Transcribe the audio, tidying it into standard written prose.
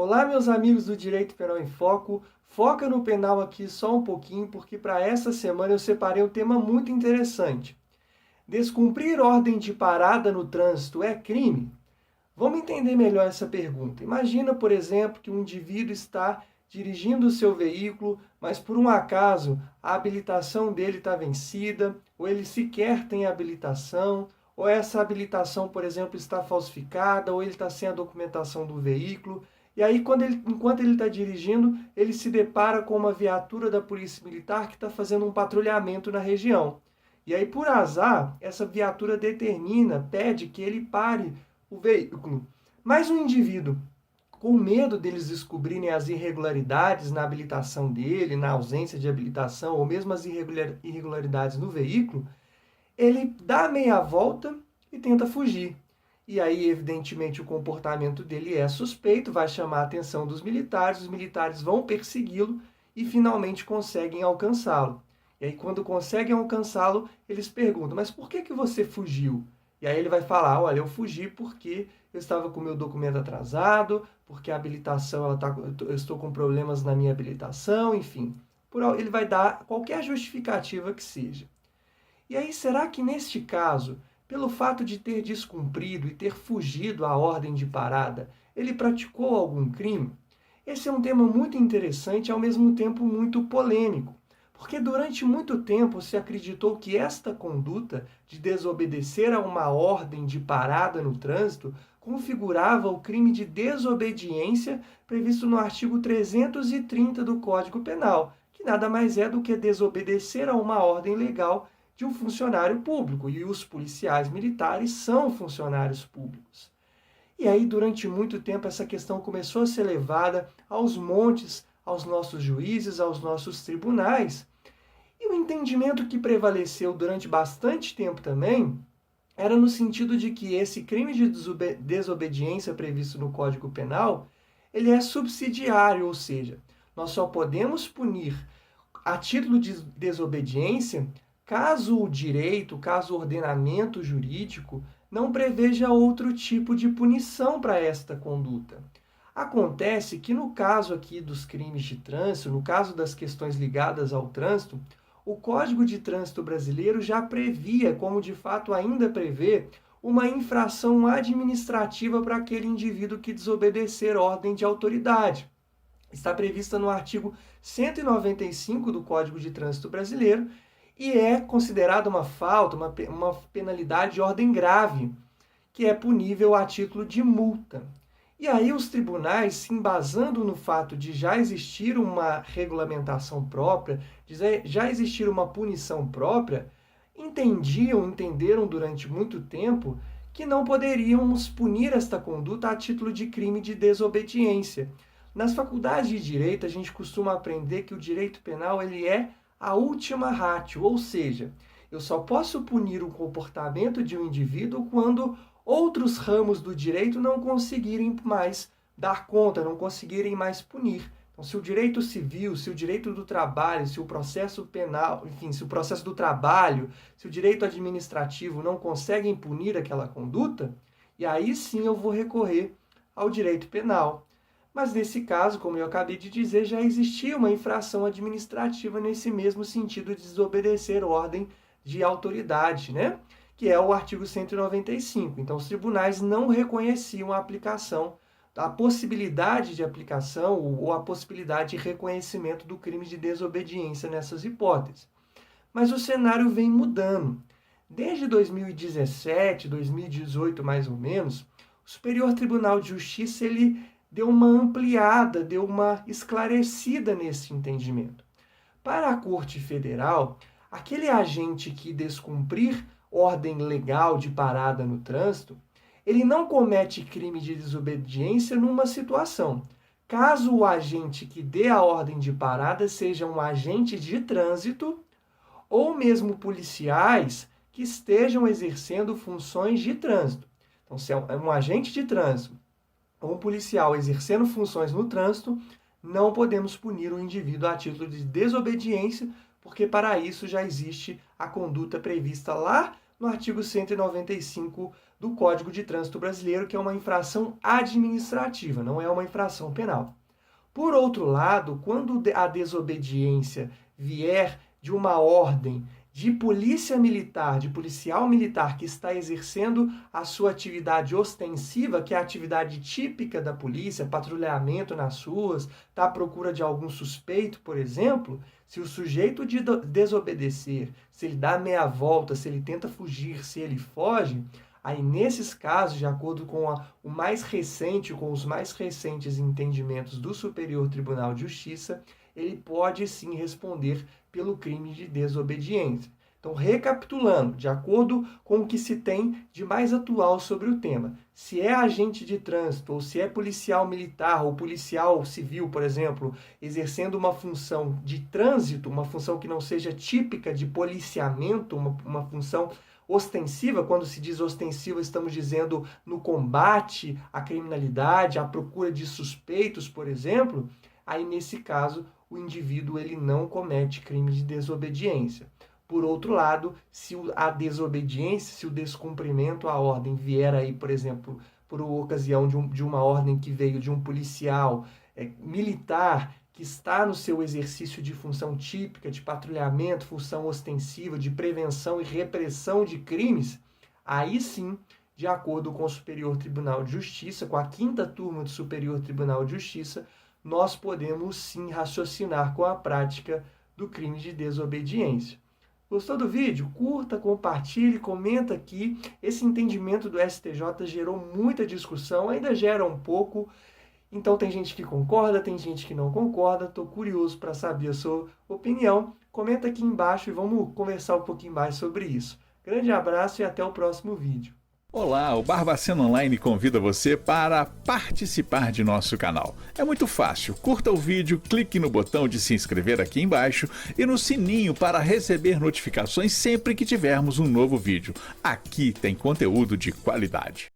Olá, meus amigos do Direito Penal em Foco. Foca no penal aqui só um pouquinho, porque para essa semana eu separei um tema muito interessante. Descumprir ordem de parada no trânsito é crime? Vamos entender melhor essa pergunta. Imagina, por exemplo, que um indivíduo está dirigindo o seu veículo, mas por um acaso a habilitação dele está vencida, ou ele sequer tem habilitação, ou essa habilitação, por exemplo, está falsificada, ou ele está sem a documentação do veículo. E aí, enquanto ele está dirigindo, ele se depara com uma viatura da Polícia Militar que está fazendo um patrulhamento na região. E aí, por azar, essa viatura pede que ele pare o veículo. Mas o indivíduo, com medo deles descobrirem as irregularidades na habilitação dele, na ausência de habilitação, ou mesmo as irregularidades no veículo, ele dá meia volta e tenta fugir. E aí, evidentemente, o comportamento dele é suspeito, vai chamar a atenção dos militares, os militares vão persegui-lo e finalmente conseguem alcançá-lo. E aí, quando conseguem alcançá-lo, eles perguntam, mas por que você fugiu? E aí ele vai falar, olha, eu fugi porque eu estava com o meu documento atrasado, porque a habilitação, eu estou com problemas na minha habilitação, enfim. Ele vai dar qualquer justificativa que seja. E aí, será que neste caso, pelo fato de ter descumprido e ter fugido à ordem de parada, ele praticou algum crime? Esse é um tema muito interessante e ao mesmo tempo muito polêmico, porque durante muito tempo se acreditou que esta conduta de desobedecer a uma ordem de parada no trânsito configurava o crime de desobediência previsto no artigo 330 do Código Penal, que nada mais é do que desobedecer a uma ordem legal de um funcionário público, e os policiais militares são funcionários públicos. E aí, durante muito tempo, essa questão começou a ser levada aos montes, aos nossos juízes, aos nossos tribunais. E o entendimento que prevaleceu durante bastante tempo também era no sentido de que esse crime de desobediência previsto no Código Penal, ele é subsidiário, ou seja, nós só podemos punir a título de desobediência caso o direito, caso o ordenamento jurídico não preveja outro tipo de punição para esta conduta. Acontece que no caso aqui dos crimes de trânsito, no caso das questões ligadas ao trânsito, o Código de Trânsito brasileiro já previa, como de fato ainda prevê, uma infração administrativa para aquele indivíduo que desobedecer ordem de autoridade. Está prevista no artigo 195 do Código de Trânsito brasileiro e é considerada uma falta, uma penalidade de ordem grave, que é punível a título de multa. E aí os tribunais, se embasando no fato de já existir uma regulamentação própria, de já existir uma punição própria, entenderam durante muito tempo que não poderíamos punir esta conduta a título de crime de desobediência. Nas faculdades de direito, a gente costuma aprender que o direito penal ele é a última ratio, ou seja, eu só posso punir o comportamento de um indivíduo quando outros ramos do direito não conseguirem mais dar conta, não conseguirem mais punir. Então, se o direito civil, se o direito do trabalho, se o processo penal, enfim, se o processo do trabalho, se o direito administrativo não conseguem punir aquela conduta, e aí sim eu vou recorrer ao direito penal. Mas nesse caso, como eu acabei de dizer, já existia uma infração administrativa nesse mesmo sentido de desobedecer ordem de autoridade, né? Que é o artigo 195. Então, os tribunais não reconheciam a aplicação, a possibilidade de aplicação ou a possibilidade de reconhecimento do crime de desobediência nessas hipóteses. Mas o cenário vem mudando. Desde 2017, 2018 mais ou menos, o Superior Tribunal de Justiça ele deu uma ampliada, deu uma esclarecida nesse entendimento. Para a Corte Federal, aquele agente que descumprir ordem legal de parada no trânsito, ele não comete crime de desobediência numa situação. Caso o agente que dê a ordem de parada seja um agente de trânsito ou mesmo policiais que estejam exercendo funções de trânsito. Então, se é um agente de trânsito ou um policial exercendo funções no trânsito, não podemos punir o indivíduo a título de desobediência, porque para isso já existe a conduta prevista lá no artigo 195 do Código de Trânsito Brasileiro, que é uma infração administrativa, não é uma infração penal. Por outro lado, quando a desobediência vier de uma ordem de polícia militar, de policial militar que está exercendo a sua atividade ostensiva, que é a atividade típica da polícia, patrulhamento nas ruas, tá à procura de algum suspeito, por exemplo, se o sujeito desobedecer, se ele dá meia volta, se ele tenta fugir, se ele foge, aí nesses casos, de acordo com os mais recentes entendimentos do Superior Tribunal de Justiça, ele pode sim responder pelo crime de desobediência. Então, recapitulando, de acordo com o que se tem de mais atual sobre o tema, se é agente de trânsito, ou se é policial militar, ou policial civil, por exemplo, exercendo uma função de trânsito, uma função que não seja típica de policiamento, uma função ostensiva, quando se diz ostensiva, estamos dizendo no combate à criminalidade, à procura de suspeitos, por exemplo, aí nesse caso o indivíduo ele não comete crime de desobediência. Por outro lado, se a desobediência, se o descumprimento à ordem vier aí, por exemplo, por ocasião de uma ordem que veio de um policial militar que está no seu exercício de função típica, de patrulhamento, função ostensiva, de prevenção e repressão de crimes, aí sim, de acordo com o Superior Tribunal de Justiça, com a 5ª turma do Superior Tribunal de Justiça, nós podemos sim raciocinar com a prática do crime de desobediência. Gostou do vídeo? Curta, compartilhe, comenta aqui. Esse entendimento do STJ gerou muita discussão, ainda gera um pouco. Então tem gente que concorda, tem gente que não concorda. Estou curioso para saber a sua opinião. Comenta aqui embaixo e vamos conversar um pouquinho mais sobre isso. Grande abraço e até o próximo vídeo. Olá, o Barbacena Online convida você para participar de nosso canal. É muito fácil, curta o vídeo, clique no botão de se inscrever aqui embaixo e no sininho para receber notificações sempre que tivermos um novo vídeo. Aqui tem conteúdo de qualidade.